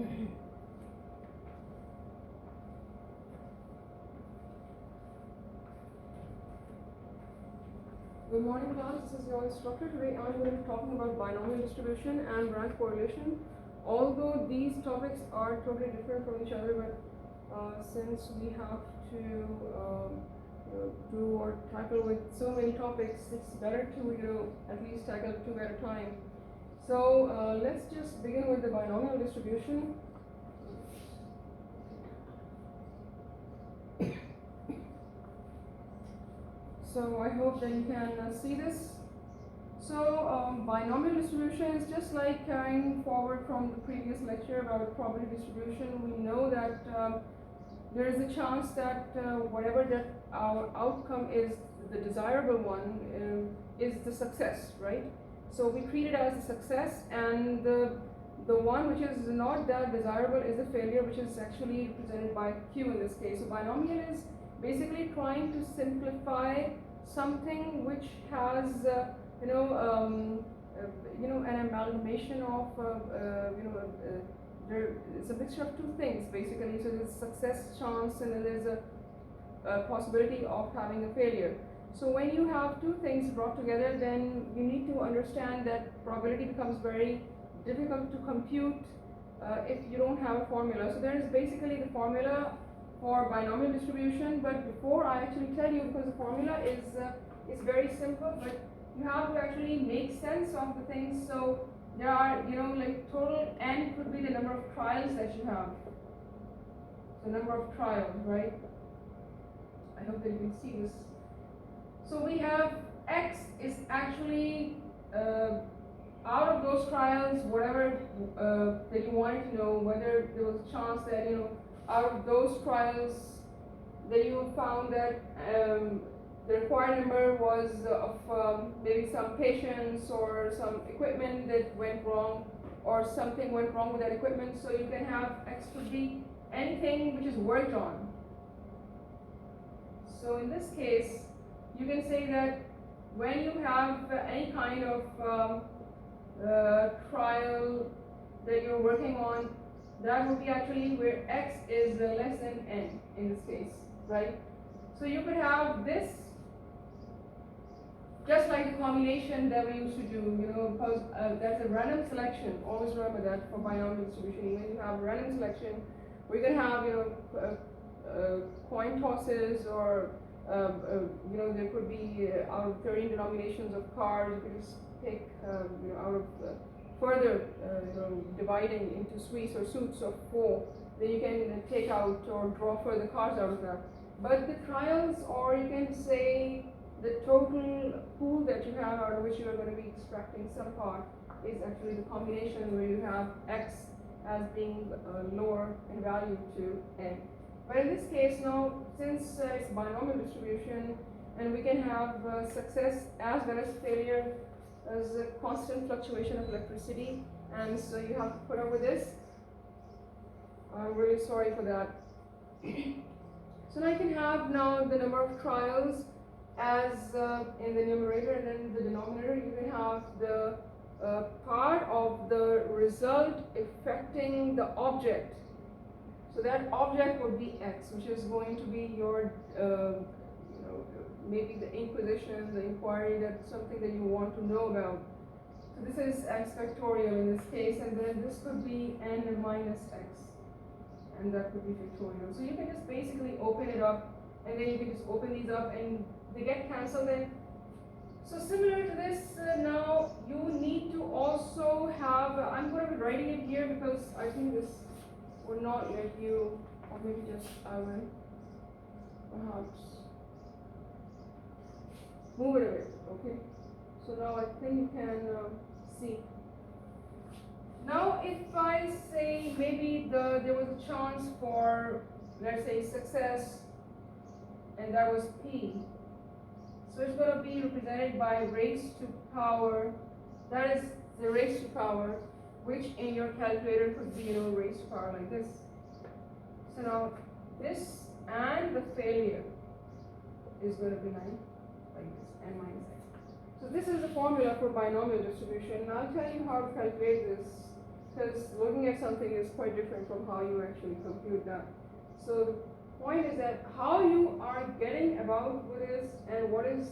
Good morning, class. This is your instructor. Today I'm going to be talking about binomial distribution and branch correlation. Although these topics are totally different from each other, but since we have to do or tackle with so many topics, it's better to at least tackle two at a time. So let's just begin with the binomial distribution. So I hope that you can see this. So binomial distribution is just like carrying forward from the previous lecture about probability distribution. We know that there is a chance that whatever that our outcome is, the desirable one, is the success, right? So we treat it as a success, and the one which is not that desirable is a failure, which is actually represented by Q in this case. So binomial is basically trying to simplify something which has an amalgamation of it's a mixture of two things basically. So there's success chance, and then there's a possibility of having a failure. So when you have two things brought together, then you need to understand that probability becomes very difficult to compute if you don't have a formula. So there is basically the formula for binomial distribution, but before I actually tell you, because the formula is very simple, but you have to actually make sense of the things. So there are, like total n could be the number of trials that you have. The number of trials, right? I hope that you can see this. So we have x is actually out of those trials, whatever that you wanted to know, whether there was a chance that out of those trials that you found that the required number was of maybe some patients or some equipment that went wrong, or something went wrong with that equipment. So you can have x could be anything which is worked on. So in this case, you can say that when you have any kind of trial that you're working on, that would be actually where x is less than n in this case, right? So you could have this just like the combination that we used to do, because that's a random selection. Always remember that for binomial distribution. When you have random selection, we can have coin tosses, or there could be out of 13 denominations of cards. You could just pick out of further dividing into suites or suits of 4. Then you can take out or draw further cards out of that. But the trials, or you can say the total pool that you have out of which you are going to be extracting some part, is actually the combination where you have x as being lower in value to n. But in this case now, since it's binomial distribution, and we can have success as well as failure as a constant fluctuation of electricity, and so you have to put up with this. I'm really sorry for that. So now you can have now the number of trials as in the numerator, and then the denominator you can have the part of the result affecting the object. So that object would be x, which is going to be your maybe the inquisition, the inquiry, that's something that you want to know about. So this is x factorial in this case, and then this could be n minus x, and that could be factorial. So you can just basically open it up, and then you can just open these up and they get cancelled in. So similar to this, now you need to also have, I'm going to be writing it here because I think this would not let you, or maybe just I will perhaps move it a bit, okay? So now I think you can see. Now if I say maybe there was a chance for, let's say, success, and that was P. So it's going to be represented by raised to power, that is the raised to power, which in your calculator could be raised to power like this. So now this and the failure is going to be 9 like this, n minus x. So this is the formula for binomial distribution. Now I'll tell you how to calculate this. because looking at something is quite different from how you actually compute that. So the point is that how you are getting about with this and what is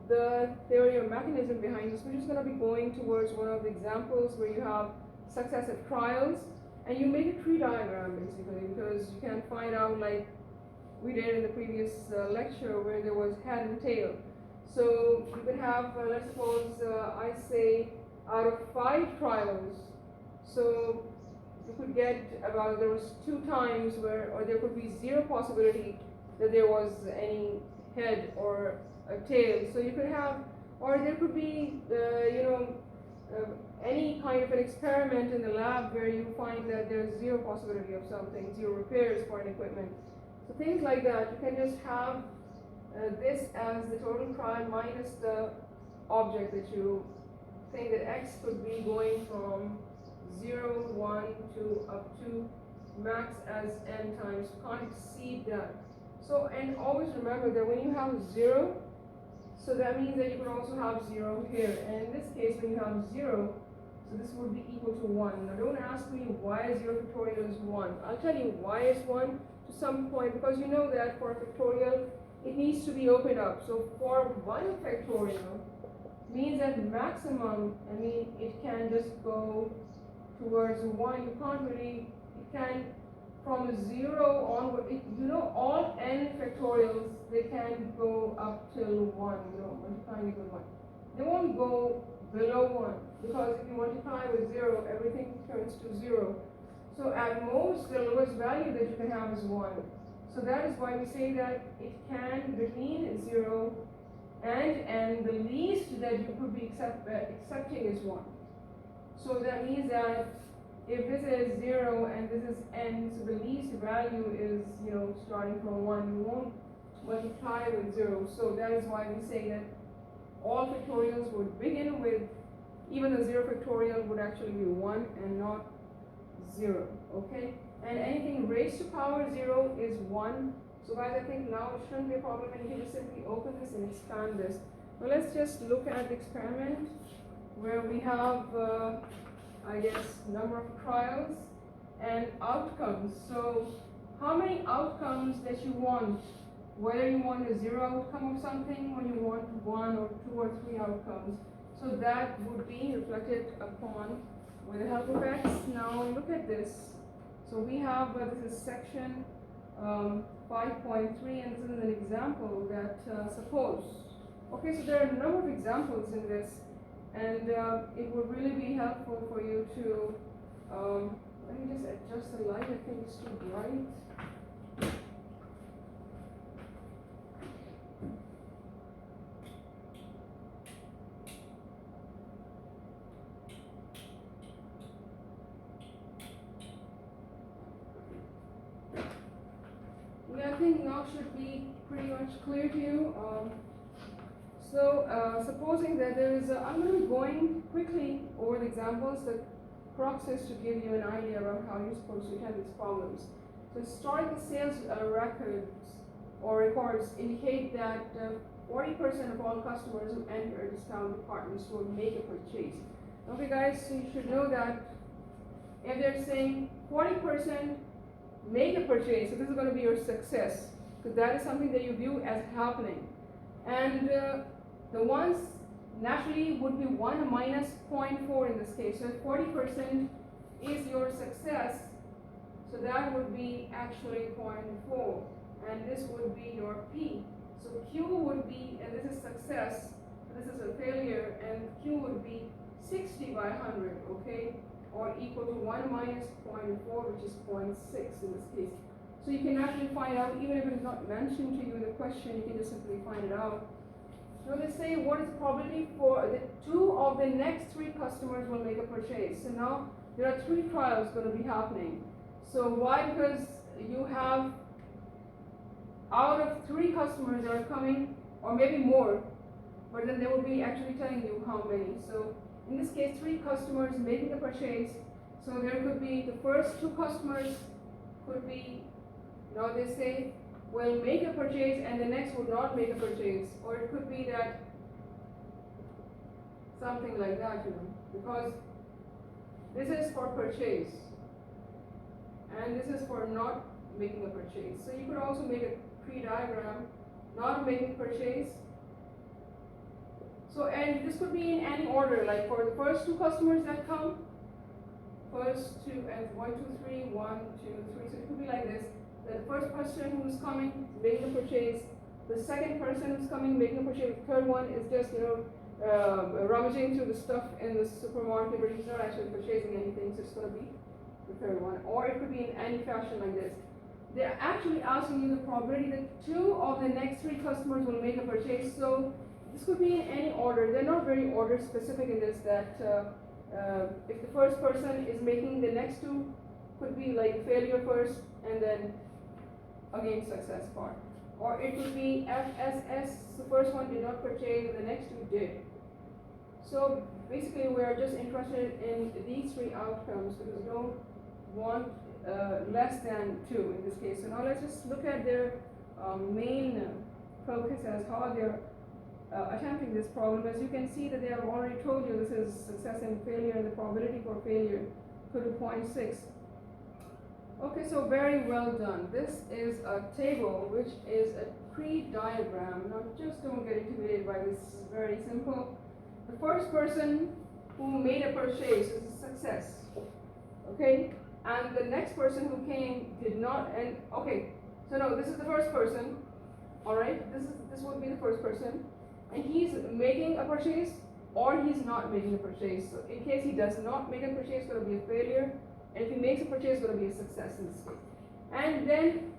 the theory or mechanism behind this. We're just going to be going towards one of the examples where you have successive trials and you make a tree diagram basically, because you can find out, like we did in the previous lecture, where there was head and tail. So you could have, let's suppose I say out of 5 trials, so you could get about, there was 2 times where, or there could be 0 possibility that there was any head or a tail. So you could have, or there could be, any kind of an experiment in the lab where you find that there's 0 possibility of something, 0 repairs for an equipment. So things like that, you can just have this as the total trial minus the object that you think that x could be going from 0, 1 to up to max as n times, can't exceed that. So, and always remember that when you have 0, so that means that you could also have 0 here. And in this case, when you have 0, so this would be equal to 1. Now don't ask me why 0 factorial is 1. I'll tell you why it's 1 to some point, because you know that for a factorial, it needs to be opened up. So for 1 factorial, means that maximum, I mean, it can just go towards 1. You can't really, it can, from 0 onward, all n factorials, they can go up till 1, multiplying with 1. They won't go below 1, because if you multiply with 0, everything turns to 0. So at most, the lowest value that you can have is 1. So that is why we say that it can between 0 and the least that you could be accepting is 1. So that means that if this is 0 and this is n, so the least value is, starting from 1, you won't multiply with 0. So that is why we say that all factorials would begin with, even the 0 factorial would actually be 1 and not 0, okay? And anything raised to power 0 is 1. So guys, I think now it shouldn't be a problem, and you can just simply open this and expand this. Now let's just look at the experiment where we have, I guess, number of trials and outcomes. So how many outcomes that you want, whether you want a 0 outcome of something, or you want 1 or 2 or 3 outcomes. So that would be reflected upon with the help of x. Now look at this. So we have, this is section 5.3, and this is an example that suppose. Okay, so there are a number of examples in this, and it would really be helpful for you to, let me just adjust the light, I think it's too bright. I think now should be pretty much clear to you. Supposing that there is I'm going to be going quickly over the examples. The crux is to give you an idea about how you're supposed to attempt these problems. So historical sales records or records indicate that 40% of all customers who enter a discount department store make a purchase. Okay guys, so you should know that if they're saying 40% make a purchase, so this is going to be your success, because that is something that you view as happening. And the ones naturally would be 1 minus 0.4 in this case. So if 40% is your success, so that would be actually 0.4, and this would be your P. So Q would be, and this is success, this is a failure, and Q would be 60 by 100, okay? Or equal to 1 minus 0.4, which is 0.6 in this case. So you can actually find out, even if it is not mentioned to you in the question, you can just simply find it out. So let's say what is the probability for the 2 of the next 3 customers will make a purchase. So now there are 3 trials going to be happening. So why? Because you have out of 3 customers that are coming, or maybe more, but then they will be actually telling you how many. So in this case, 3 customers making a purchase. So there could be the first 2 customers could be, they say, will make a purchase and the next will not make a purchase. Or it could be that something like that, because This is for purchase, and this is for not making a purchase. So you could also make a tree diagram, not making purchase. So, and this could be in any order, like for the first two customers that come, first two and 1, 2, 3, 1, 2, 3. So it could be like this. The first person who's coming, making a purchase, the second person who's coming, making a purchase, the third one is just, rummaging through the stuff in the supermarket, but he's not actually purchasing anything, so it's going to be the third one. Or it could be in any fashion like this. They're actually asking you the probability that 2 of the next 3 customers will make a purchase. So this could be in any order. They're not very order specific in this, that if the first person is making, the next 2 could be like failure first and then again success part. Or it could be FSS, the first one did not purchase and the next 2 did. So basically we are just interested in these 3 outcomes because we don't want less than 2 in this case. So now let's just look at their main focus as how they're attempting this problem. As you can see that they have already told you this is success and failure, and the probability for failure could be 0.6. Okay, so very well done. This is a table which is a tree diagram. Now just don't get intimidated by this. It's very simple. The first person who made a purchase is a success. Okay, and the next person who came did not. And okay, so no, this is the first person. All right, this would be the first person, and he's making a purchase or he's not making a purchase. So in case he does not make a purchase, it's going to be a failure. And if he makes a purchase, it's going to be a success in this case. And then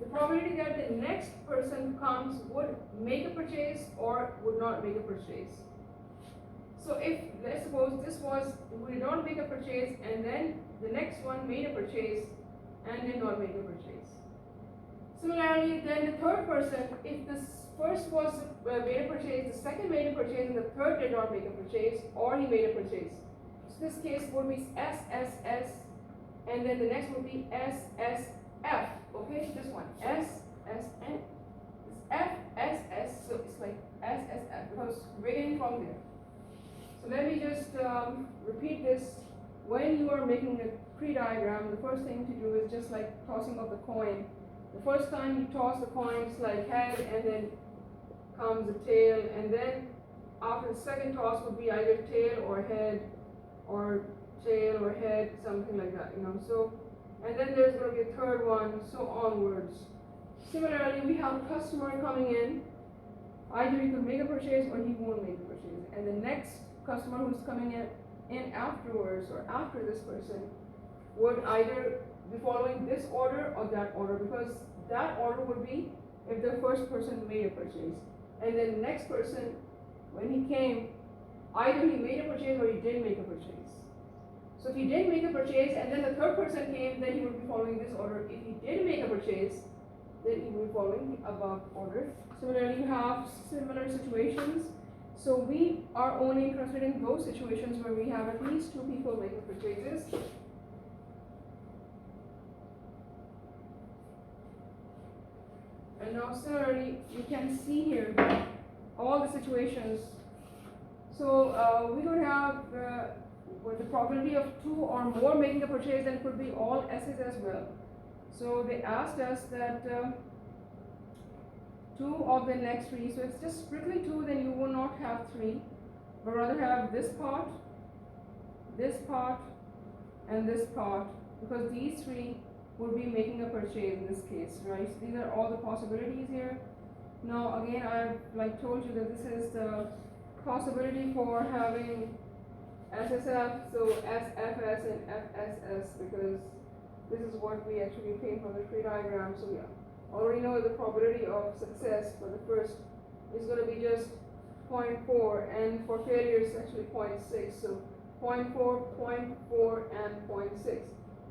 the probability that the next person who comes would make a purchase or would not make a purchase. So if, let's suppose this was, we did not make a purchase and then the next one made a purchase and did not make a purchase. Similarly, then the third person, if this first was made a purchase, the second made a purchase and the third did not make a purchase or he made a purchase. This case would be SSS, and then the next would be SSF. Okay, this one SSN, it's FSS, so it's like SSF because beginning from there. So let me just repeat this. When you are making a tree diagram, the first thing to do is just like tossing of the coin. The first time you toss the coin, it's like head, and then comes the tail, and then after the second toss would be either tail or head, or tail or head, something like that, So, and then there's going to be a third one, so onwards. Similarly, we have a customer coming in. Either he could make a purchase or he won't make a purchase. And the next customer who's coming in afterwards or after this person would either be following this order or that order, because that order would be if the first person made a purchase. And then the next person, when he came, either he made a purchase or he didn't make a purchase. So if he didn't make a purchase and then the third person came, then he would be following this order. If he did make a purchase, then he would be following the above order. Similarly, you have similar situations. So we are only interested in those situations where we have at least 2 people making purchases. And now similarly, you can see here all the situations. So we could have with the probability of 2 or more making a purchase, then it could be all S's as well. So they asked us that 2 of the next 3. So it's just strictly 2, then you will not have 3, but rather have this part, and this part, because these 3 would be making a purchase in this case, right? So these are all the possibilities here. Now again, I've told you that this is the possibility for having SSF, so SFS and FSS, because this is what we actually came from the tree diagram. So we already know the probability of success for the first is going to be just 0.4, and for failure it's actually 0.6. So 0.4, 0.4, and 0.6.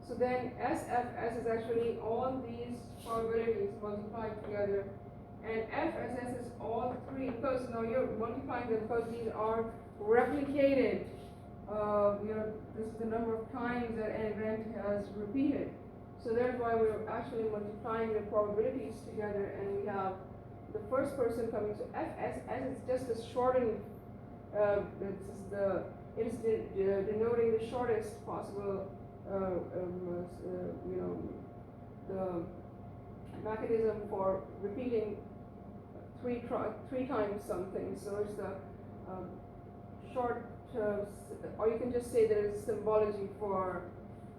So then SFS is actually all these probabilities multiplied together, and FSS is all 3, because now you're multiplying them because these are replicated. This is the number of times that an event has repeated. So that's why we're actually multiplying the probabilities together, and we have the first person coming. So FSS is just a shortened, this is the it is denoting the shortest possible, the mechanism for repeating three times something. So it's the short, or you can just say there is symbology for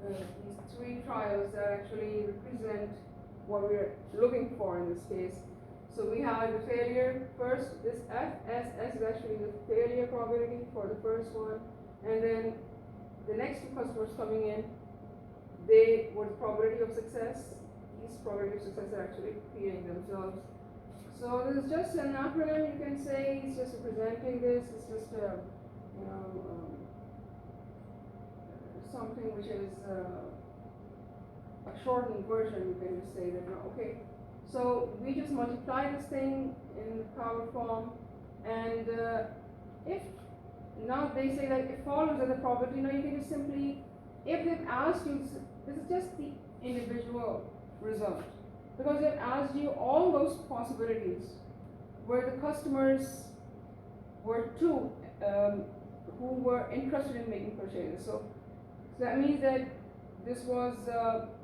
these three trials that actually represent what we're looking for in this case. So we have the failure first. This FSS is actually the failure probability for the first one, and then the next two customers coming in, they were the probability of success. These probability of success are actually repeating themselves. So this is just an acronym, you can say. It's just representing this. It's just something which is a shortened version. You can just say that. Okay. So we just multiply this thing in power form, and if now they say that it follows as a probability, you can just simply, if they've asked you, this is just the individual result, because they've asked you all those possibilities where the customers were two who were interested in making purchases. So that means that this was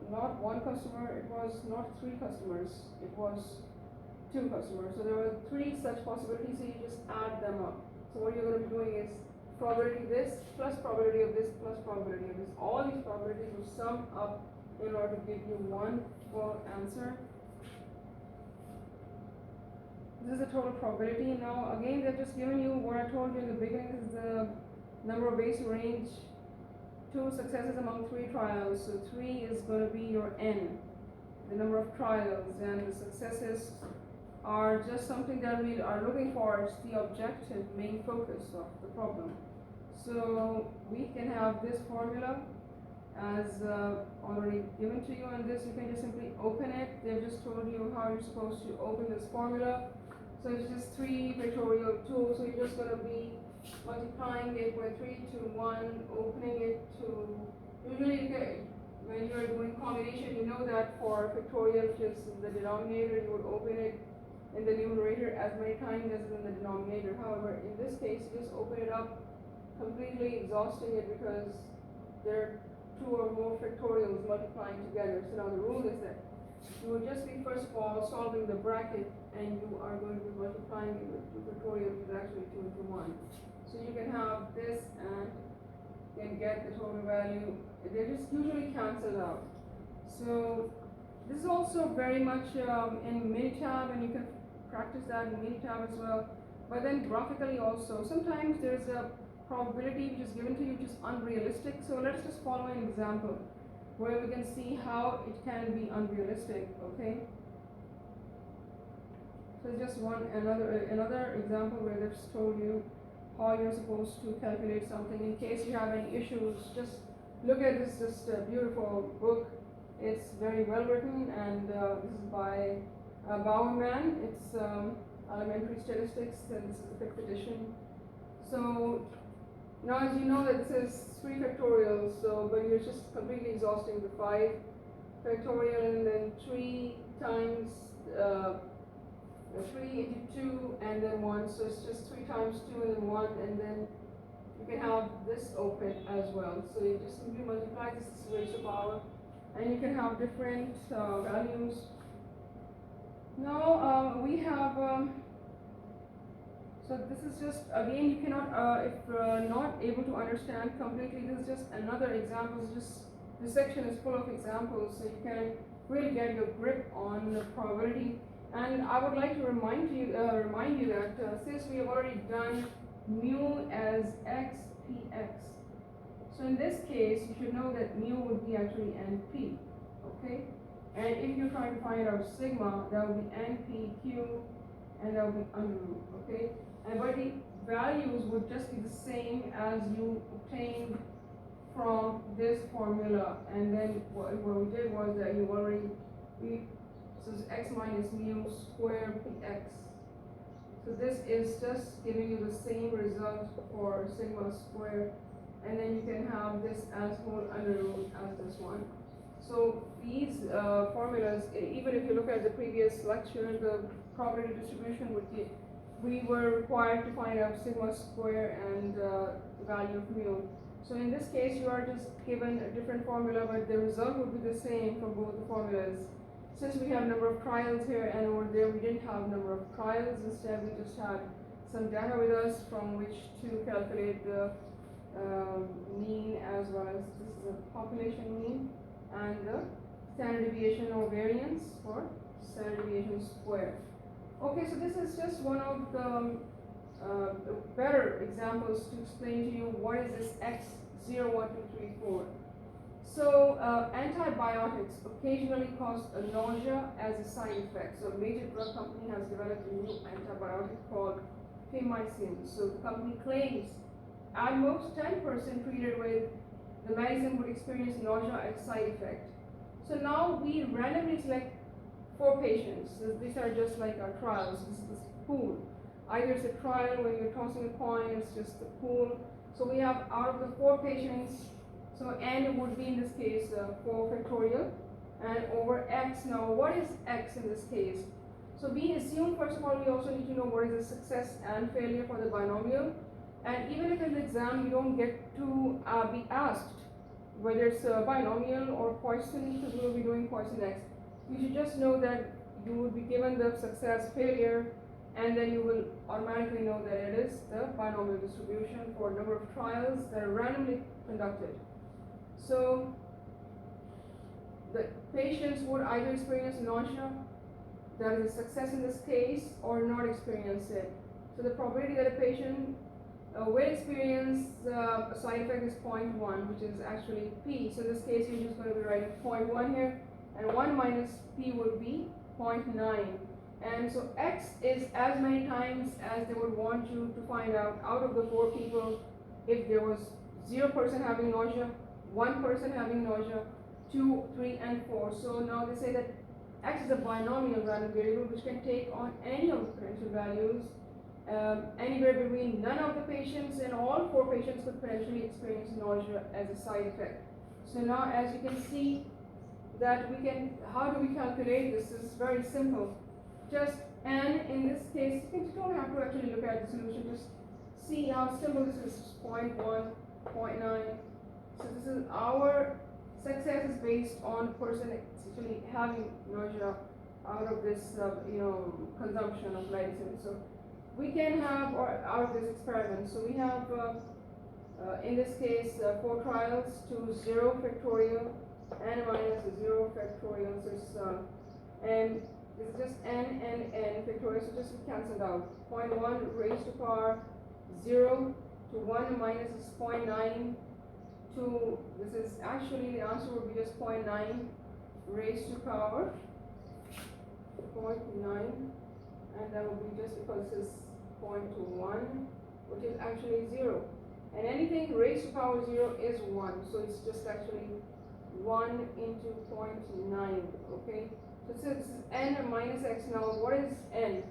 not one customer, it was not three customers, it was two customers. So there were three such possibilities, so you just add them up. So what you're going to be doing is probability of this plus probability of this plus probability of this. All these probabilities will sum up in order to give you one full answer. This is the total probability. Now again, they've just given you what I told you in the beginning. This is the number of ways to range two successes among three trials. So 3 is going to be your n, the number of trials, and the successes are just something that we are looking for. It's the objective, main focus of the problem. So we can have this formula as already given to you, and this you can just simply open it. They've just told you how you're supposed to open this formula. So it's just 3 factorial 2, so you're just going to be multiplying it with 3 to 1, opening it to, usually when you're doing combination, you know that for factorial, which is the denominator, you would open it in the numerator as many times as in the denominator. However, in this case, you just open it up, completely exhausting it, because there are 2 or more factorials multiplying together. So now the rule is that you will just be first of all solving the bracket, and you are going to be multiplying it with 2 factorials, which is actually 2 into 1. So you can have this and you can get the total value. They're just usually cancelled out. So this is also very much in Minitab, and you can practice that in Minitab as well. But then graphically also, sometimes there's a probability which is given to you which is unrealistic. So let's just follow an example where we can see how it can be unrealistic. Okay. So just another example where they've told you how you're supposed to calculate something. In case you have any issues, just look at this beautiful book. It's very well written, and this is by Bowerman. It's Elementary Statistics, and this is the 5th edition. So now, as you know that this is 3 factorial, so but you're just completely exhausting the 5 factorial, and then 3 times 3 into 2 and then 1, so it's just 3 times 2 and then 1, and then you can have this open as well. So you just simply multiply this raised to power, and you can have different values. Now we have, so this is just, again, you cannot, if not able to understand completely, this is just another example. It's just, this section is full of examples, so you can really get your grip on the probability. And I would like to remind you that since we have already done mu as x, px, so in this case, you should know that mu would be actually np, okay? And if you're trying to find out sigma, that would be npq, and that would be under root, okay? And but the values would just be the same as you obtained from this formula. And then what we did was that you already, so it's x minus mu squared px. So this is just giving you the same result for sigma squared, and then you can have this as whole under root as this one. So these formulas, even if you look at the previous lecture, the probability distribution would give, we were required to find out sigma square and value of mu. So in this case, you are just given a different formula, but the result would be the same for both the formulas. Since we have number of trials here and over there, we didn't have number of trials. Instead, we just had some data with us from which to calculate the mean, as well as this is a population mean and the standard deviation or variance for standard deviation square. Okay, so this is just one of the better examples to explain to you what is this X0, 1, 2, 3, 4. So antibiotics occasionally cause a nausea as a side effect. So a major drug company has developed a new antibiotic called pimicin. So the company claims at most 10% treated with the medicine would experience nausea as a side effect. So now we randomly select 4 patients. So these are just like our trials. This is this pool. Either it's a trial when you're tossing a coin, it's just a pool. So we have out of the 4 patients, so n would be in this case 4 factorial and over x. Now what is x in this case? So we assume, first of all, we also need to know what is the success and failure for the binomial. And even if in the exam you don't get to be asked whether it's a binomial or Poisson, because we will be doing Poisson x, you should just know that you will be given the success, failure, and then you will automatically know that it is the binomial distribution for a number of trials that are randomly conducted. So the patients would either experience nausea, that is a success in this case, or not experience it. So the probability that a patient will experience a side effect is 0.1, which is actually p. So in this case, you're just going to be writing 0.1 here, and 1 minus p would be 0.9. And so x is as many times as they would want you to find out of the 4 people, if there was 0% having nausea, 1% having nausea, 2, 3, and 4. So now they say that x is a binomial random variable which can take on any of the potential values, anywhere between none of the patients and all 4 patients could potentially experience nausea as a side effect. So now, as you can see, that we can, how do we calculate this? This is very simple. Just n in this case, you don't have to actually look at the solution, just see how simple this is. 0.1, 0.9. So this is our success is based on person actually having nausea out of this consumption of medicine. So we can have, or out of this experiment, so we have in this case 4 trials to 0 factorial, n minus 0 factorial. So it's and this is just n factorial, so just cancelled out. 0.1 raised to power 0 to 1 minus is 0.9 to, this is actually, the answer would be just 0.9 raised to power 0.9, and that would be just because this is 0.1, which is actually 0. And anything raised to power 0 is 1, so it's just actually 1 into 0.9, okay? So this is n minus x. Now what is n?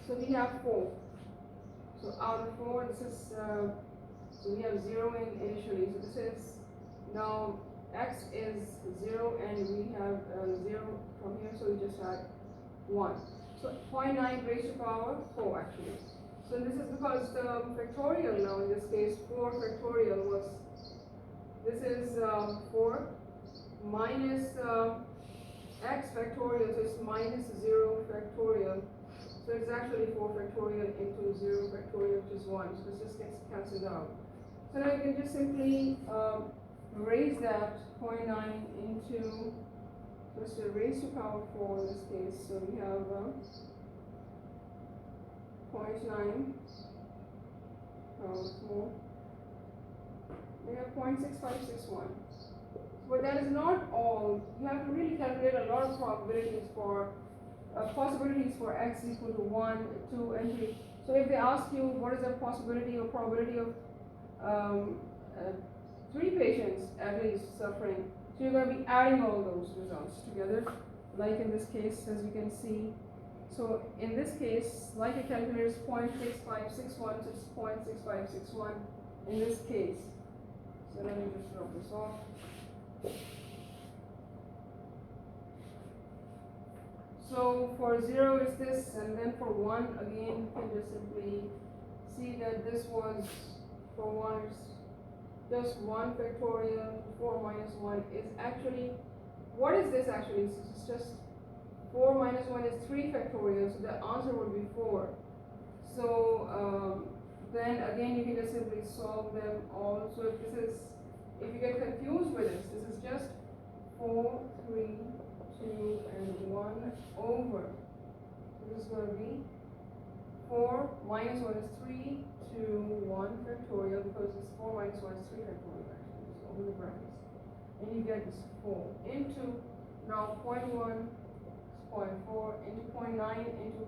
So we have 4. So out of 4, this is, so we have 0 in initially. So this is, now x is 0 and we have 0 from here, so we just had 1. So 0.9 raised to power 4 actually. So this is because the factorial now in this case, 4 factorial was, this is 4 minus x factorial, so it's minus 0 factorial. So it's actually 4 factorial into 0 factorial, which is 1. So this just gets cancelled out. So now you can just simply raise that 0.9 into, just a raise to power 4 in this case. So we have 0.9 power 4. We have 0.6561. But that is not all. You have to really calculate a lot of probabilities for possibilities for x equal to 1, 2, and 3. So if they ask you what is the possibility or probability of 3 patients at least suffering, so you're going to be adding all those results together, like in this case, as you can see. So in this case, like a calculator is 0.6561, so it's 0.6561 in this case. So let me just drop this off. So for 0 is this, and then for 1, again, you can just simply see that this was, for 1 is just 1 factorial 4 minus 1 is actually, what is this actually? It's just 4 minus 1 is 3 factorial, so the answer would be 4. So then again you can just simply solve them all. So if you get confused with this is just 4, 3, 2, and 1 over. So this is going to be 4 minus 1 is 3, 2, 1 factorial, because it's 4 minus 1 is 3 factorial actually, so over the brackets. And you get this 4 into, now 0.1 is 0.4 into 0.9 into,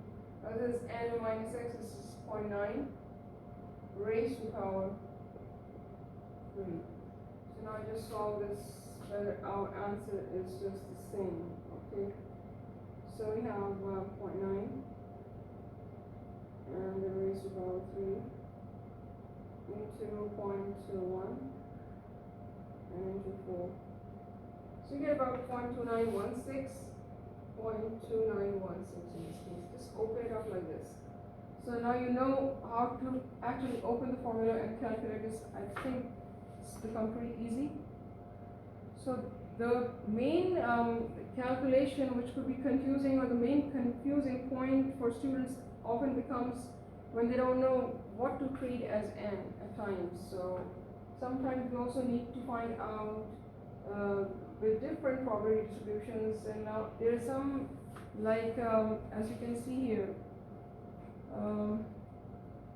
this is n minus x, this is 0.9 raised to power 3. So now I just solve this, whether our answer is just the same, okay? So we have 0.9 and then raised to power 3 into 0.21 and into 4. So you get about 0.2916, 0.2916 in this case. Just open it up like this. So now you know how to actually open the formula and calculate this. I think it's become pretty easy. So the main calculation which could be confusing, or the main confusing point for students often becomes when they don't know what to treat as n at times. So sometimes we also need to find out with different probability distributions, and now there is some, like as you can see here,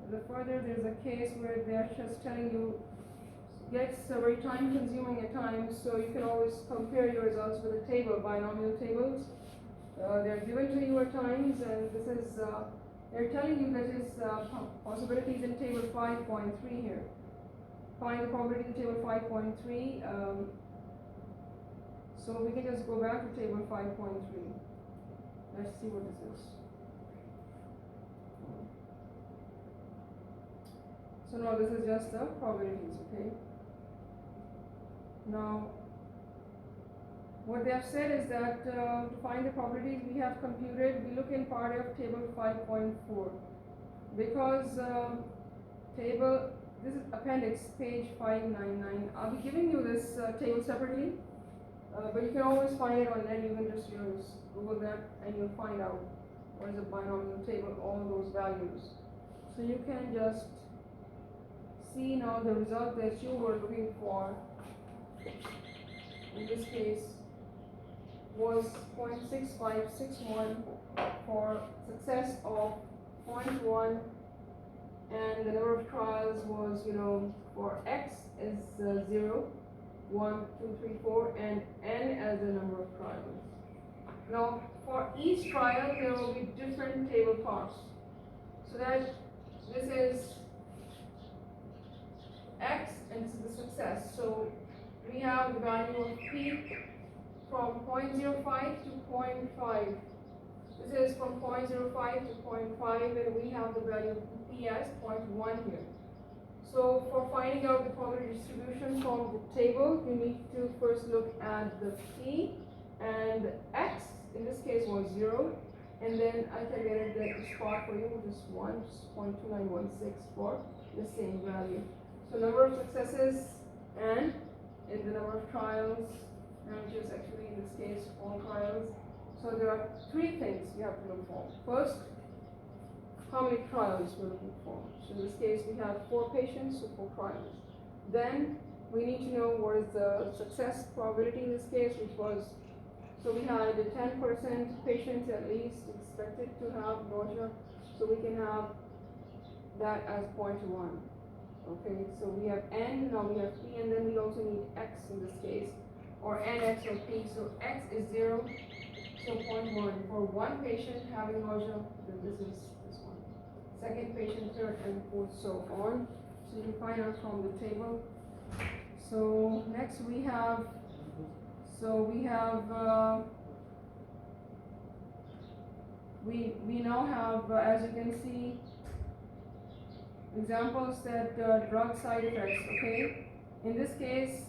there's a case where they're just telling you gets very time consuming at times, so you can always compare your results with a table, binomial tables. They're given to you at times, and this is they're telling you that is possibilities in table 5.3 here. Find the probability in table 5.3. So we can just go back to table 5.3. Let's see what this is. So now this is just the probabilities, okay? Now, what they have said is that to find the probabilities we have computed, we look in part of table 5.4, because this is appendix page 599. I'll be giving you this table separately, but you can always find it on net. You can just use Google that and you'll find out what is a binomial table, all those values. So you can just see now the result that you were looking for. In this case was 0.6561 for success of 0.1, and the number of trials was, for x is 0, 1, 2, 3, 4, and n as the number of trials. Now for each trial there will be different table parts, so that this is x and this is the success. So we have the value of p from 0.05 to 0.5. This is from 0.05 to 0.5, and we have the value of p as 0.1 here. So for finding out the probability distribution from the table, you need to first look at the p, and x in this case was 0, and then I calculated the spot for you, which is 1, which is 0.2916 for the same value. So number of successes and in the number of trials, which is actually in this case 4 trials. So there are 3 things you have to look for. First, how many trials we're looking for. So in this case we have 4 patients, so 4 trials. Then we need to know what is the success probability in this case, which was, so we had 10% patients at least expected to have nausea, so we can have that as 0.1. Okay, so we have n, now we have p, and then we also need x in this case, or nx or p. So x is 0, so 0.1 for 1 patient having nausea, then this is this one. Second patient, third, and fourth, so on. So you can find out from the table. So next we have, we now have, as you can see, examples that drug side effects, okay? In this case,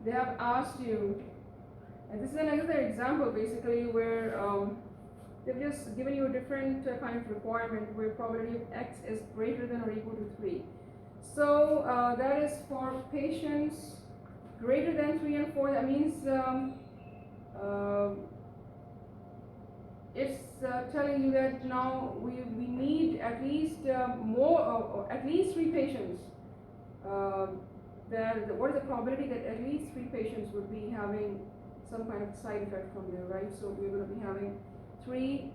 they have asked you, and this is another example basically where they've just given you a different kind of requirement where probability of x is greater than or equal to 3. So that is for patients greater than 3 and 4. That means it's telling you that now we need at least at least 3 patients. What is the probability that at least 3 patients would be having some kind of side effect from there, right? So we're going to be having 3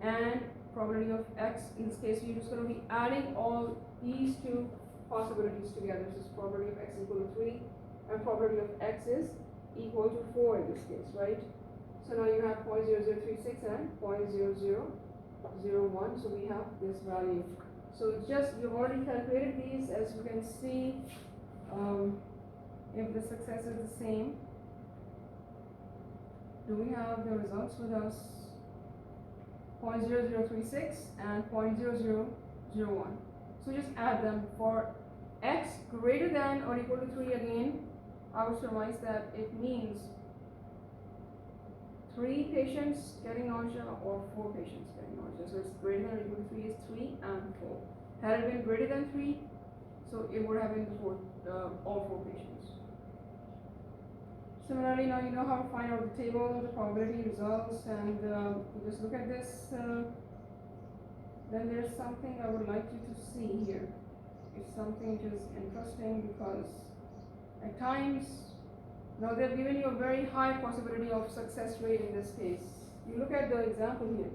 and probability of x. In this case, you're just going to be adding all these two possibilities together. So probability of x is equal to 3 and probability of x is equal to 4 in this case, right? So now you have 0.0036 and 0.0001. So we have this value. So just you've already calculated these, as you can see. If the success is the same, do we have the results with us? 0.0036 and 0.0001. So just add them. For x greater than or equal to 3 again, I would surmise that it means 3 patients getting nausea or 4 patients getting nausea. So it's greater than or equal to 3 is 3 and 4. Had it been greater than 3, so it would have been all 4 patients. Similarly, now you know how to find out the table, the probability results, and you just look at this. Then there's something I would like you to see here. It's something which is interesting because at times, now they've given you a very high possibility of success rate in this case. You look at the example here.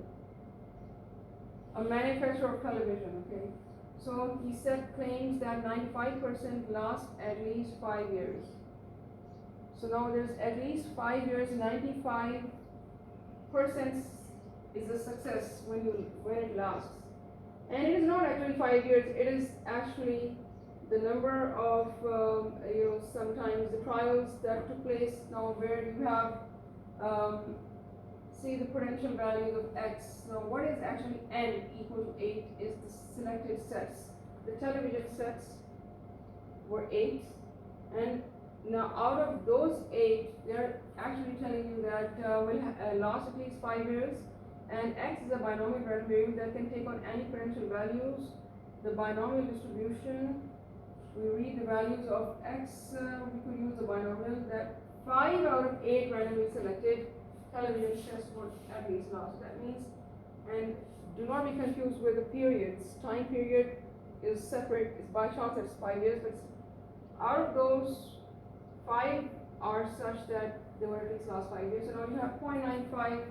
A manufacturer of television, okay? So he said claims that 95% last at least 5 years. So now there's at least 5 years, 95% is a success when it lasts. And it is not actually 5 years, it is actually the number of, sometimes the trials that took place now where you have, see the potential values of x. Now what is actually n equal to 8 is the selected sets. The television sets were 8, and now out of those 8, they're actually telling you that will last at least 5 years, and x is a binomial variable that can take on any potential values. The binomial distribution, we read the values of x, we could use the binomial that 5 out of 8 randomly selected television sets would at least last. That means, and do not be confused with the periods. Time period is separate, it's by chance it's 5 years, but out of those 5 are such that they will at least last 5 years. So now you have 0.95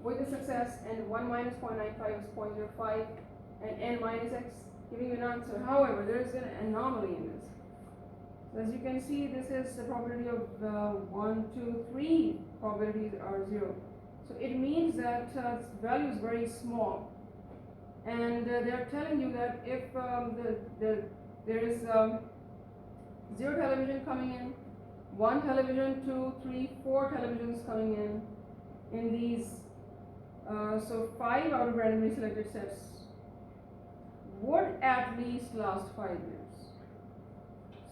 with the success, and 1 minus 0.95 is 0.05, and n minus x giving you an answer. However, there is an anomaly in this. So as you can see, this is the probability of 1, 2, 3 probabilities are 0. So it means that value is very small. And they're telling you that if there is 0 television coming in, 1 television, 2, 3, 4 televisions coming in these, so 5 out of randomly selected sets would at least last 5 years.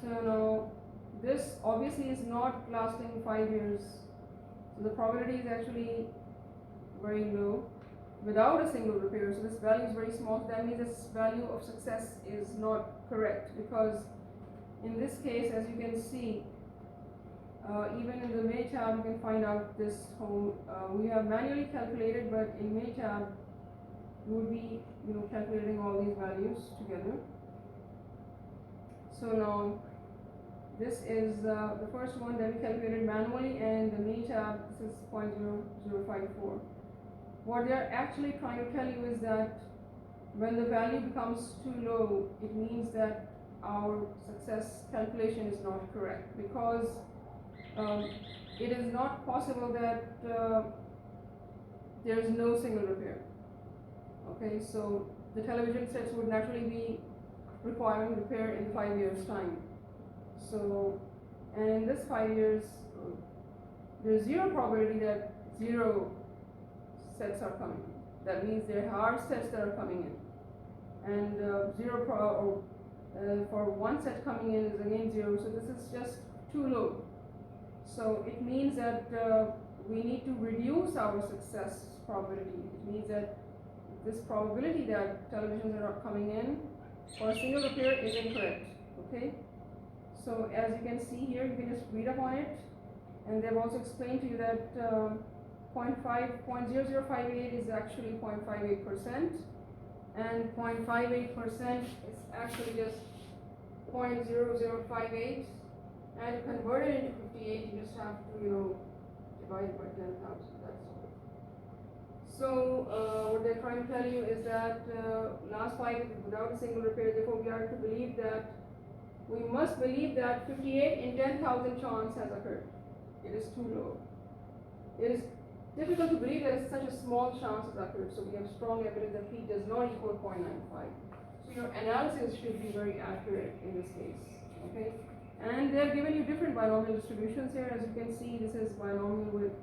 So now this obviously is not lasting 5 years. So the probability is actually very low without a single repair. So this value is very small. So that means this value of success is not correct, because in this case, as you can see, even in the May tab, you can find out this whole, we have manually calculated, but in May tab, you would be calculating all these values together. So now this is the first one that we calculated manually, and the May tab, this is 0.0054. What they're actually trying to tell you is that when the value becomes too low, it means that our success calculation is not correct, because it is not possible that there is no single repair. Okay, so the television sets would naturally be requiring repair in 5 years' time. So, and in this 5 years, there's 0 probability that 0 sets are coming. That means there are sets that are coming in, and for 1 set coming in is again 0. So this is just too low. So it means that we need to reduce our success probability. It means that this probability that televisions are not coming in for a single repair is incorrect. okay? So as you can see here, you can just read up on it, and they've also explained to you that 0.0058 is actually 0.58%, and 0.58% is actually just 0.0058, and to convert it into 58, you just have to, divide it by 10,000, that's all. So what they're trying to tell you is that last 5 years without a single repair, therefore we are to believe that, we must believe that 58 in 10,000 chance has occurred. It is too low. It is difficult to believe that such a small chance has occurred, so we have strong evidence that P does not equal 0.95. So your analysis should be very accurate in this case, okay? And they've given you different binomial distributions here. As you can see, this is binomial with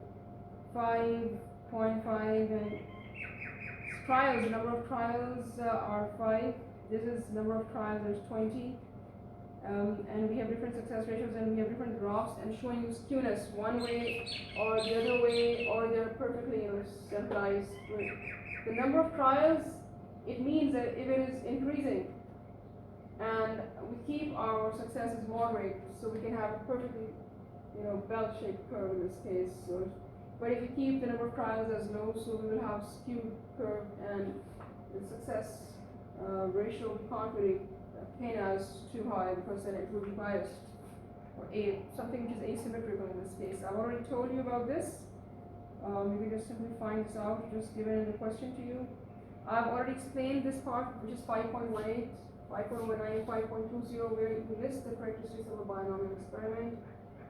5, 0.5, and trials. The number of trials are 5. This is number of trials, there's 20. And we have different success ratios, and we have different graphs and showing you skewness one way or the other way, or they're perfectly centralized. The number of trials, it means that if it is increasing and we keep our successes moderate, so we can have a perfectly bell-shaped curve in this case. So, but if you keep the number of trials as low, so we will have skewed curve, and the success ratio we can't really paint as too high, because then it will be biased, or something which is asymmetrical in this case. I've already told you about this. You can just simply find this out, just given in the question to you. I've already explained this part, which is 5.18, 5.19, 5.20, where you list the characteristics of a binomial experiment.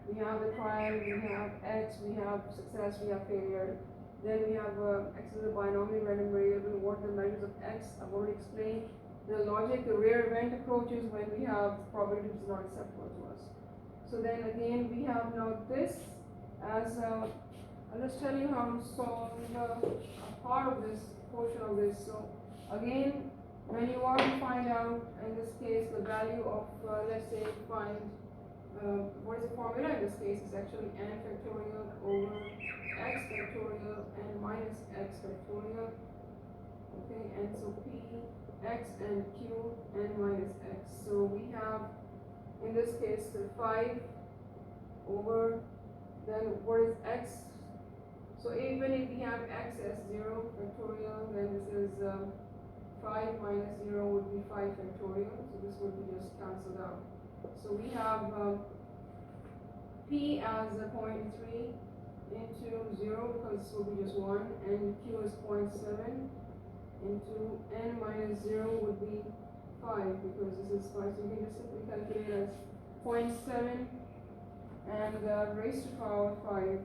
We have the trial, we have X, we have success, we have failure. Then we have X is a binomial random variable. What are the measures of X? I've already explained. The logic, the rare event approaches when we have probability is not acceptable to us. So then again, we have now this as I'll just tell you how to solve a part of this portion of this. So again, when you want to find out, in this case, the value of, let's say, find what is the formula in this case? It's actually n factorial over x factorial and minus x factorial. Okay, and so p x and q n minus x. So we have, in this case, the 5 over, then what is x? So even if we have x as 0 factorial, then this is 5 minus 0 would be 5 factorial. So this would be just cancelled out. So we have p as 0.3 into 0, because this will be just 1, and q is 0.7 into n minus 0 would be 5, because this is 5. So you can just simply calculate as 0.7 and raised to power 5.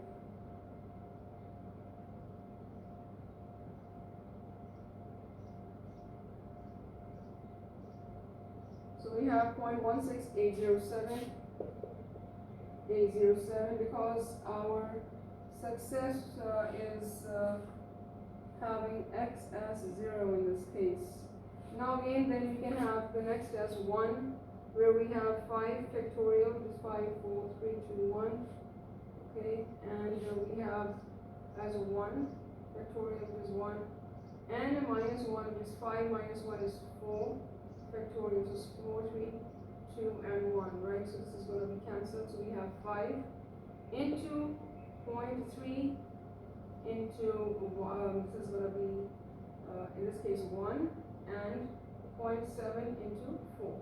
So we have 0.16807, because our success is having x as 0 in this case. Now again, then we can have the next as 1, where we have 5 factorial, which is 5, 4, 3, 2, 1. Okay, and we have as 1 factorial, which is 1, and minus 1, which is 5 minus 1 is 4 factorial, so 4, 3, 2, and 1, right? So this is going to be cancelled. So we have 5 into 0.3 into this is going to be in this case 1, and 0.7 into 4.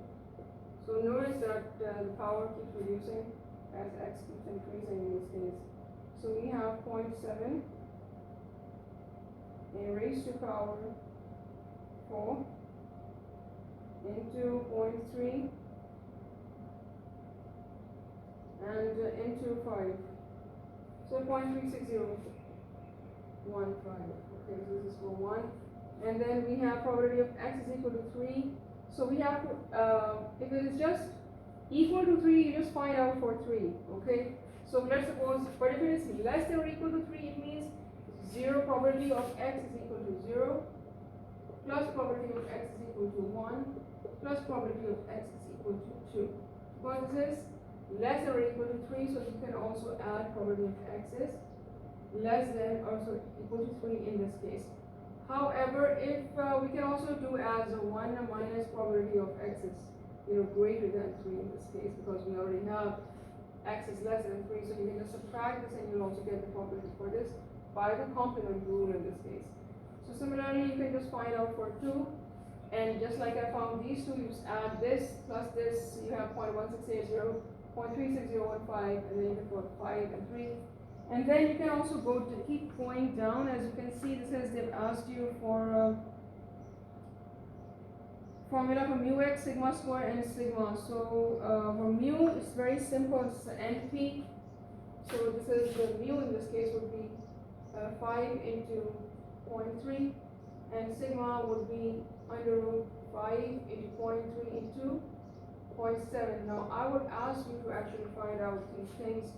So notice that the power keeps reducing as x keeps increasing in this case. So we have 0.7 raised to power 4 into 0.3 and into 5. So 0.36015. Okay, so this is for 1. And then we have probability of x is equal to 3. So we have to, if it is just equal to 3, you just find out for 3. Okay, so let's suppose, but if it is less than or equal to 3, it means 0 probability of x is equal to 0, plus probability of x is equal to 1, plus probability of x is equal to 2. Because this is less than or equal to 3, so you can also add probability of x is less than or so equal to 3 in this case. However, if we can also do as a 1 minus probability of x's. greater than 3 in this case, because we already have x is less than 3, so you can just subtract this and you'll also get the probability for this by the complement rule in this case. So similarly, you can just find out for 2, and just like I found these two, you just add this plus this, you have 0.1680, 0.36015, and then you can put 5 and 3. And then you can also keep going down. As you can see, this is, they've asked you for formula for mu x, sigma square, and sigma. So for mu, it's very simple, it's NP. So this is the mu in this case would be 5 into 0.3, and sigma would be under root 5 into 0.3 into 0.7. Now I would ask you to actually find out these things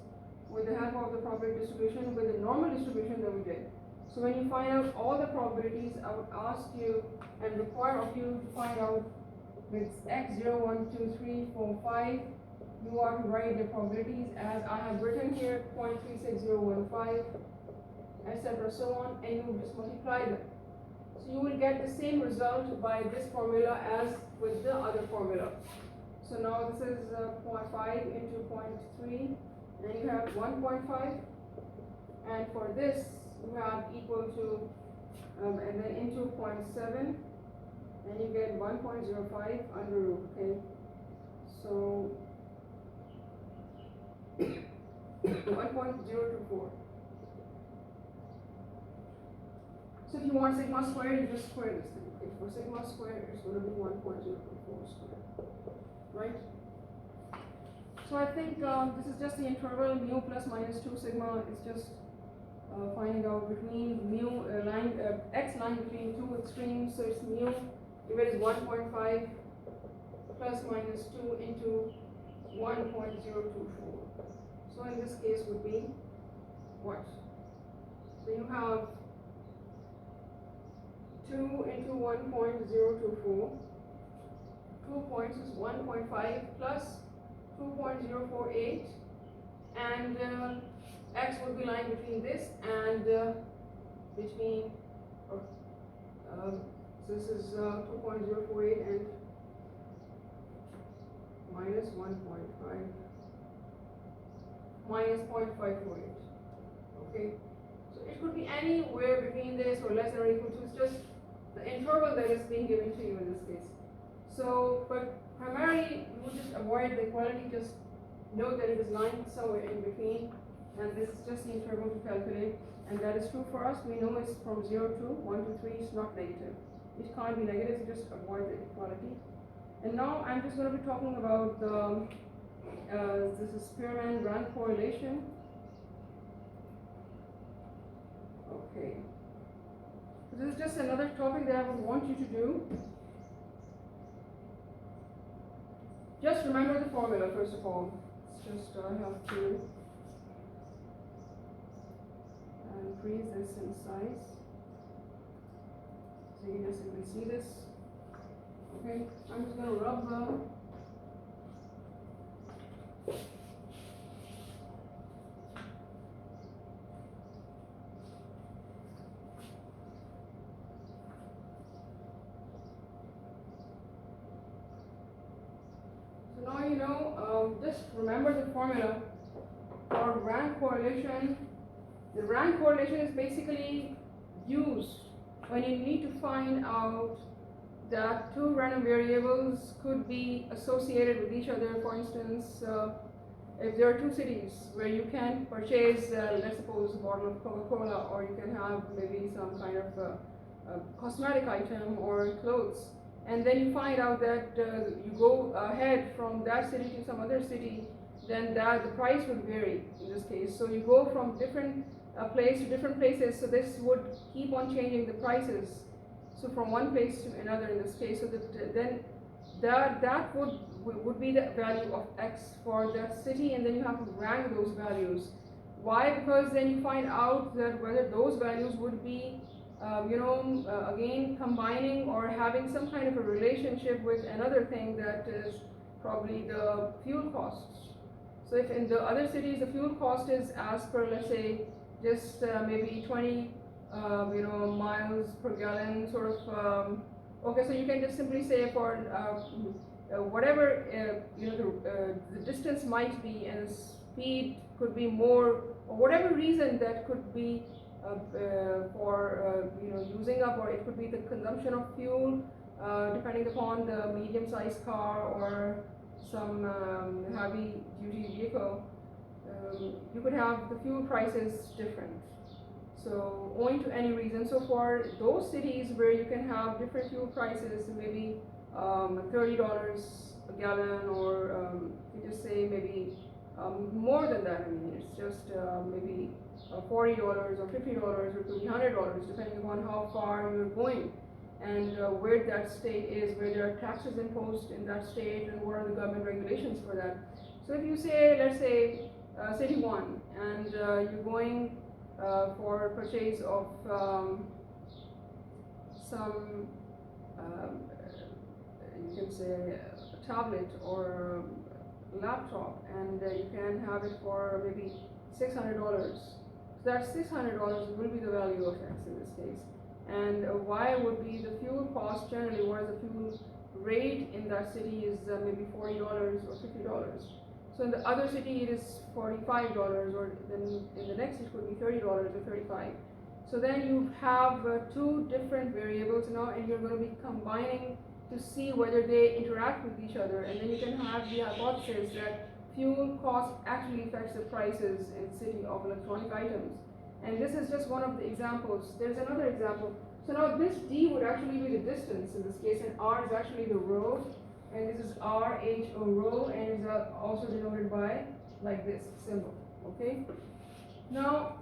with the help of the probability distribution with the normal distribution that we did. So when you find out all the probabilities, I would ask you and require of you to find out with x 0, 1, 2, 3, 4, 5, you are to write the probabilities as I have written here, 0.36015, etc. so on, and you just multiply them. So you will get the same result by this formula as with the other formula. So now this is 0.5 into 0.3, and you have 1.5, and for this you have equal to, and then into 0.7, and you get 1.05 under root, okay? So 1.024. So if you want sigma squared, you just square this thing. Okay? For sigma squared, it's going to be 1.024 squared, right? So I think this is just the interval mu plus minus 2 sigma. It's just finding out between mu x lying between two extremes. So it's mu, if it is 1.5 plus minus 2 into 1.024. So in this case would be what? So you have 2 into 1.024. 2 points is 1.5 plus 2.048, and x would be lying between this and between, so this is 2.048 and minus 1.5 minus 0.548. Okay, so it could be anywhere between this or less than or equal to. It's just the interval that is being given to you in this case. So, but primarily you would just avoid the equality. Just note that it is lying somewhere in between, and this is just the interval to calculate, and that is true for us. We know it's from 0 to 1 to 3. It's not negative. It can't be negative, so just avoid the equality. And now I'm just going to be talking about the this is Spearman rank correlation. Okay. So this is just another topic that I would want you to do. Just remember the formula first of all. It's just I have to increase this in size. So you just simply see this. Okay, I'm just going to rub the so now you know, just remember the formula for rank correlation. The rank correlation is basically used when you need to find out that two random variables could be associated with each other. For instance, if there are two cities where you can purchase, let's suppose, a bottle of Coca-Cola, or you can have maybe some kind of a cosmetic item or clothes, and then you find out that you go ahead from that city to some other city, then the price would vary in this case. So you go from different place to different places, so this would keep on changing the prices. So from one place to another in this case, so that then that would be the value of x for that city, and then you have to rank those values. Why? Because then you find out that whether those values would be again combining or having some kind of a relationship with another thing, that is probably the fuel costs. So if in the other cities the fuel cost is as per, let's say, just maybe 20 miles per gallon sort of, okay, so you can just simply say for whatever the distance might be, and the speed could be more, or whatever reason that could be for using up, or it could be the consumption of fuel, depending upon the medium-sized car or some heavy-duty vehicle. You could have the fuel prices different. So owing to any reason, so for those cities where you can have different fuel prices, maybe $30 a gallon, or you just say maybe more than that. I mean, it's just maybe $40 or $50, or it could be $100, depending upon how far you're going, and where that state is, where there are taxes imposed in that state, and what are the government regulations for that. So if you say, let's say, City 1, and you're going for purchase of some, you can say, a tablet or a laptop, and you can have it for maybe $600. So that $600 will be the value of X in this case. And Y would be the fuel cost generally, whereas the fuel rate in that city is maybe $40 or $50. So in the other city it is $45, or then in the next it could be $30 or $35. So then you have two different variables now, and you're going to be combining to see whether they interact with each other, and then you can have the hypothesis that fuel cost actually affects the prices in the city of electronic items. And this is just one of the examples. There's another example. So now this D would actually be the distance in this case, and R is actually the row, and this is RHO row, and is also denoted by like this symbol. Okay. Now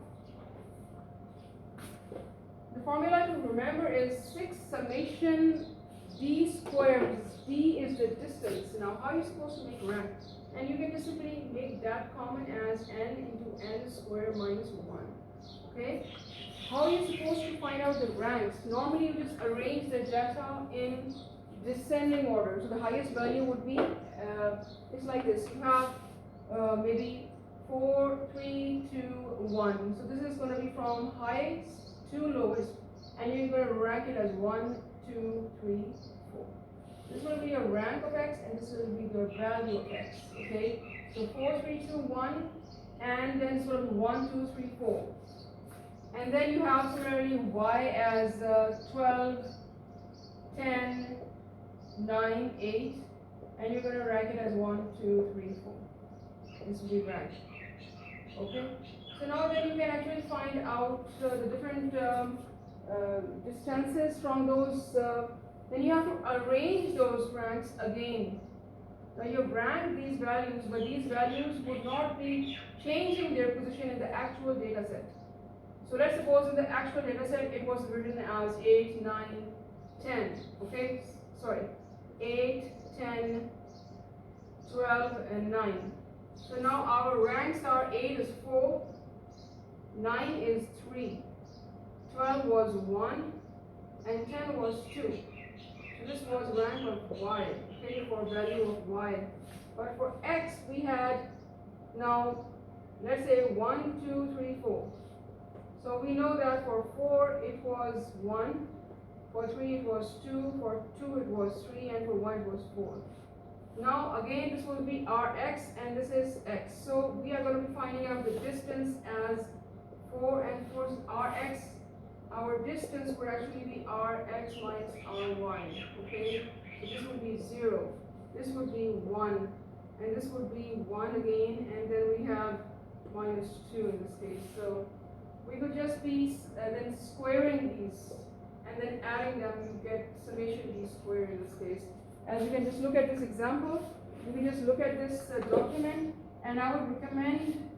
the formula to remember is 6 summation D squared. D is the distance. Now how are you supposed to make rank? And you can just simply make that common as n into n squared minus 1. Okay? How are you supposed to find out the ranks? Normally you just arrange the data in descending order. So the highest value would be, it's like this. You have maybe 4, 3, 2, 1. So this is going to be from highest to lowest, and you're going to rank it as 1, 2, 3, 4. This will be your rank of X, and this will be the value of X. Okay? So 4, 3, 2, 1, and then it's going to be 1, 2, 3, 4. And then you have similarly Y as 12, 10, 9, 8, and you're going to rank it as 1, 2, 3, 4. This will be ranked. Okay? So now then you can actually find out the different distances from those. Then you have to arrange those ranks again. Now you rank these values, but these values would not be changing their position in the actual data set. So let's suppose in the actual data set it was written as 8, 9, 10. Okay? Sorry. 8, 10, 12, and 9. So now our ranks are 8 is 4, 9 is 3, 12 was 1, and 10 was 2. So this was rank of Y, okay, for value of Y. But for X we had, now let's say 1, 2, 3, 4. So we know that for 4 it was 1, for 3 it was 2, for 2 it was 3, and for 1 it was 4. Now again this will be Rx, and this is X. So we are going to be finding out the distance as 4, and for Rx, our distance would actually be Rx minus Ry. Okay? So this would be 0. This would be 1. And this would be 1 again, and then we have minus 2 in this case. So we could just be then squaring these and then adding them to get summation d squared in this case. As you can just look at this example, you can just look at this document, and I would recommend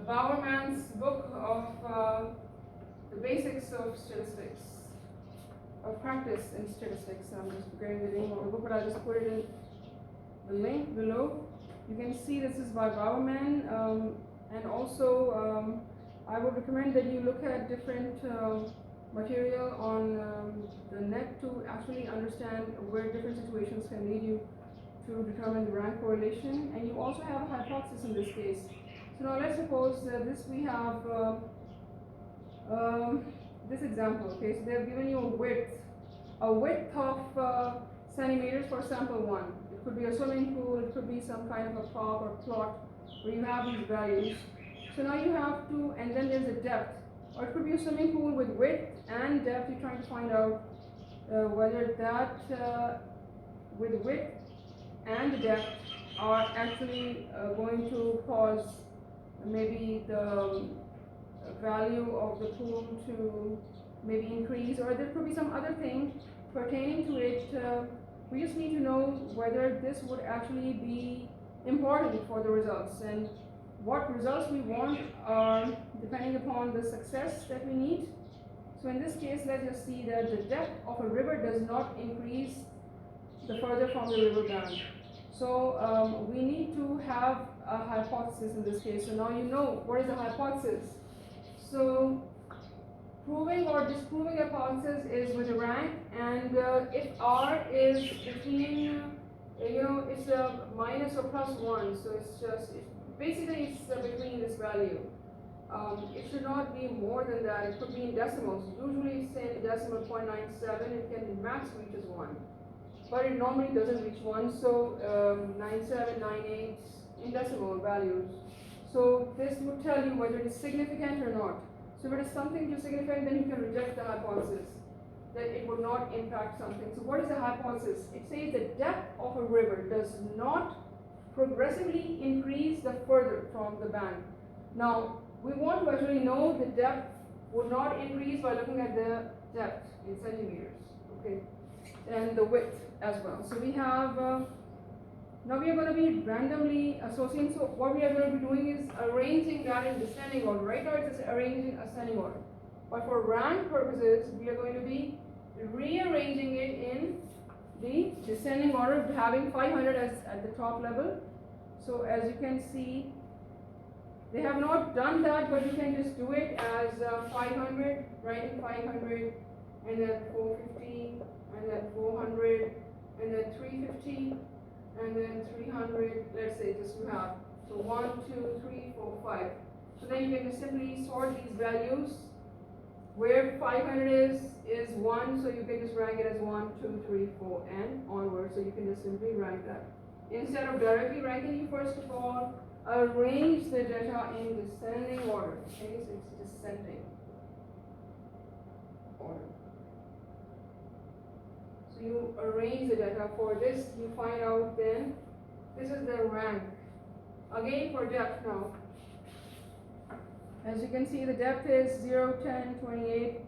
Bowerman's book of the basics of statistics, of practice in statistics. I'm just forgetting the name of the book, but I'll just put it in the link below. You can see this is by Bowerman, and also I would recommend that you look at different material on the net to actually understand where different situations can lead you to determine the rank correlation. And you also have a hypothesis in this case. So now let's suppose this we have this example. Okay, so they have given you a width a width of centimeters for sample 1. It could be a swimming pool, it could be some kind of a park or plot where you have these values. So now you have to, and then there's a depth, or it could be a swimming pool with width and depth. You're trying to find out whether that with width and depth are actually going to cause maybe the value of the pool to maybe increase, or there could be some other thing pertaining to it. We just need to know whether this would actually be important for the results, and what results we want are depending upon the success that we need. So in this case, let's just see that the depth of a river does not increase the further from the river bank. So we need to have a hypothesis in this case. So now you know what is the hypothesis. So proving or disproving a hypothesis is with a rank, and if R is between, it's a minus or plus 1, so basically it's between this value. It should not be more than that. It could be in decimals. Usually it's in decimal 0.97. It can max reach as 1, but it normally doesn't reach 1. So 97, 98 in decimal values. So this would tell you whether it is significant or not. So if it is something too significant, then you can reject the hypothesis that it would not impact something. So what is the hypothesis? It says the depth of a river does not progressively increase the further from the bank. Now, we want to actually know the depth would not increase by looking at the depth in centimeters, okay, and the width as well. So we have, now we are going to be randomly associating. So what we are going to be doing is arranging that in descending order. Right now it's arranging ascending order. But for rank purposes, we are going to be rearranging it in the descending order, having 500 as at the top level. So as you can see, they have not done that, but you can just do it as 500, writing 500, and then 450, and then 400, and then 350, and then 300. Let's say just you have, so 1, 2, 3, 4, 5. So then you can just simply sort these values. Where 500 is 1, so you can just rank it as 1, 2, 3, 4, and onward. So you can just simply rank that. Instead of directly ranking, you first of all arrange the data in descending order. Okay, so it's descending order. So you arrange the data. For this, you find out then this is the rank. Again for depth now. As you can see, the depth is 0, 10, 28.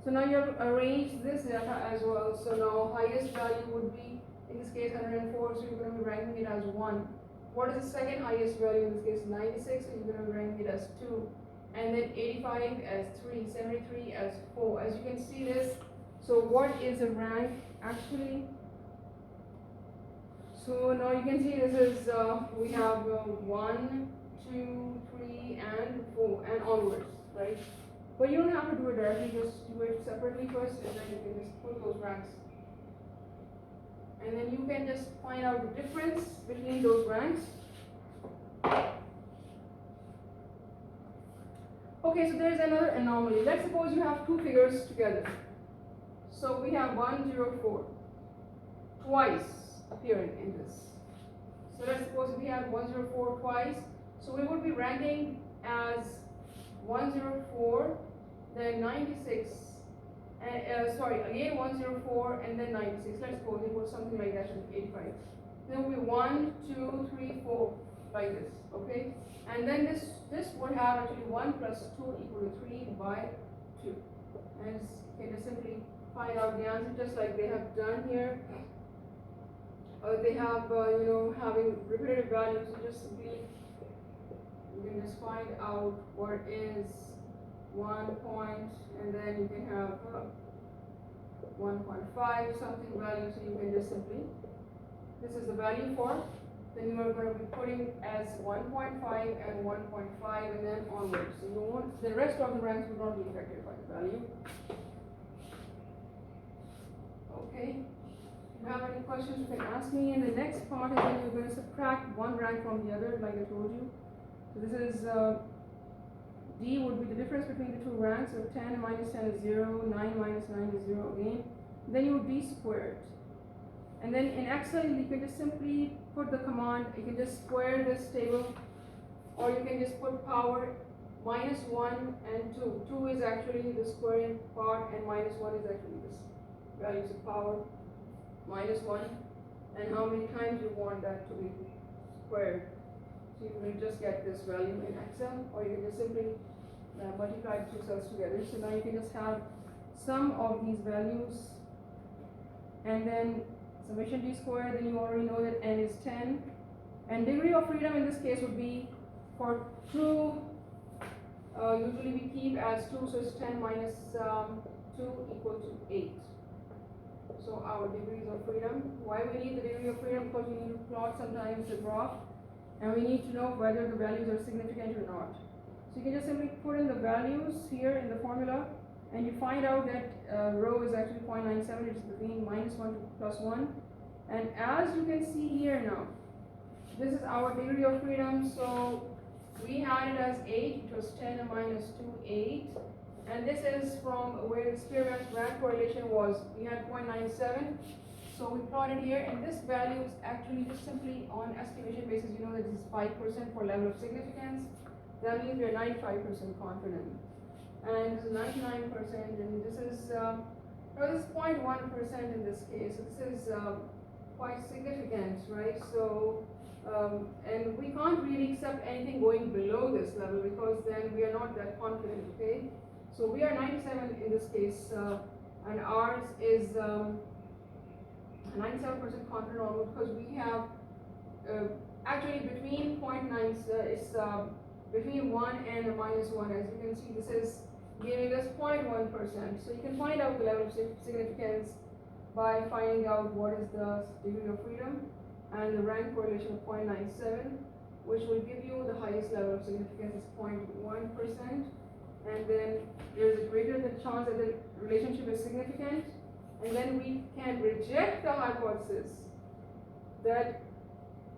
So now you have arranged this data as well. So now highest value would be, in this case, 104. So you're going to be ranking it as 1. What is the second highest value? In this case, 96. So you're going to be ranking it as 2. And then 85 as 3, 73 as 4. As you can see this. So what is a rank actually? So now you can see this is, we have 1, 2, 3, and 4, and onwards, right? But you don't have to do it directly, just do it separately first, and then you can just put those ranks. And then you can just find out the difference between those ranks. Okay, so there is another anomaly. Let's suppose you have two figures together. So we have 104 twice appearing in this. So let's suppose we have 104 twice. So we would be ranking as 104, then 96, and sorry, again 104, and then 96. Let's suppose it was something like that, 85. Then it will be 1, 2, 3, 4, like this, okay? And then this would have actually 1 plus 2 equal to 3 by 2. And you can just simply find out the answer just like they have done here. They have, having repetitive values, so just simply you can just find out what is 1 point, and then you can have 1.5 something value, so you can just simply, this is the value for, then you are going to be putting as 1.5 and 1.5 and then onwards. So you want, the rest of the ranks will not be affected by the value. Okay. If you have any questions, you can ask me. And the next part is when you're going to subtract one rank from the other, like I told you. So this is D would be the difference between the two ranks. So 10 minus 10 is 0, 9 minus 9 is 0 again. then you would d-square it. And then in Excel, you can just simply put the command, you can just square this table, or you can just put power minus 1 and 2. 2 is actually the squaring part, and minus 1 is actually this values of power minus 1, and how many times you want that to be squared. So you will just get this value in Excel, or you can just simply multiply the two cells together. So now you can just have sum of these values, and then summation d squared, then you already know that n is 10, and degree of freedom in this case would be for true, usually we keep as 2, so it's 10 minus 2 equal to 8. So our degrees of freedom. Why we need the degree of freedom? Because we need to plot sometimes the graph, and we need to know whether the values are significant or not. So you can just simply put in the values here in the formula, and you find out that rho is actually 0.97, it's between minus 1 to plus 1. And as you can see here now, this is our degree of freedom. So we had it as 8, it was 10 and minus 2, 8. And this is from where the Spearman rank correlation was. We had 0.97. So we plotted here, and this value is actually just simply on estimation basis. You know that this is 5% for level of significance. That means we are 95% confident. And this is 99%, and this is, this is 0.1% in this case. So this is quite significant, right? So, and we can't really accept anything going below this level, because then we are not that confident, okay? So we are 97 in this case, and ours is 97% confident almost, because we have actually between 0.9, it's between 1 and a minus 1. As you can see, this is giving us 0.1%. So you can find out the level of significance by finding out what is the degree of freedom and the rank correlation of 0.97, which will give you the highest level of significance is 0.1%. And then there's a greater chance that the relationship is significant, and then we can reject the hypothesis that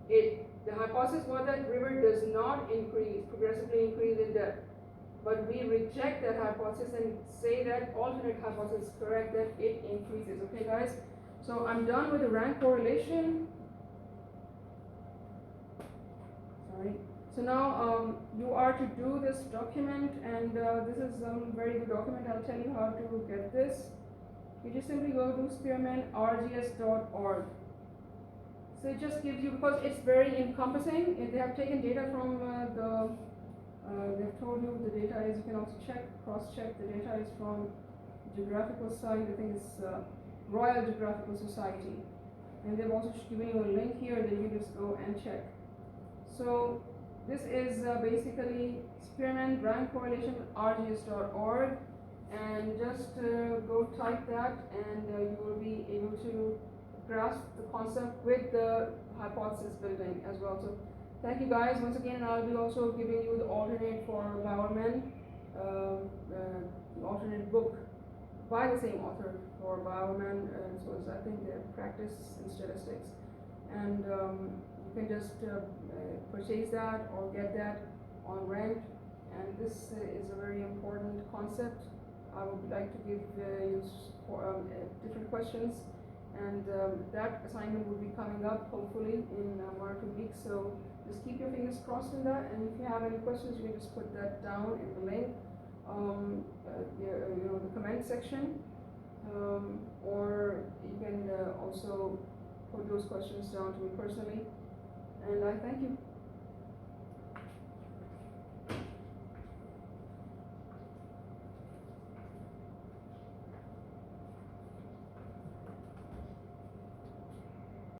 the hypothesis was that river does not progressively increase in depth, but we reject that hypothesis and say that alternate hypothesis is correct, that it increases. Okay guys, so I'm done with the rank correlation. Sorry. So now you are to do this document, and this is a very good document. I'll tell you how to get this. You just simply go to spearmanrgs.org. So it just gives you, because it's very encompassing, they have taken data from they've told you the data is, you can also cross-check, the data is from geographical site, I think it's Royal Geographical Society. And they've also given you a link here that you can just go and check. So this is basically Spearman rank correlation rgs.org, and just go type that, and you will be able to grasp the concept with the hypothesis building as well. So thank you guys once again, and I'll be also giving you the alternate for Bowerman, the alternate book by the same author for Bowerman, so it's, I think, practice in statistics, and you can just purchase that or get that on rent, and this is a very important concept. I would like to give you different questions, and that assignment will be coming up hopefully in 1 or 2 weeks, so just keep your fingers crossed in that, and if you have any questions, you can just put that down in the link, the comment section, or you can also put those questions down to me personally, and I thank you.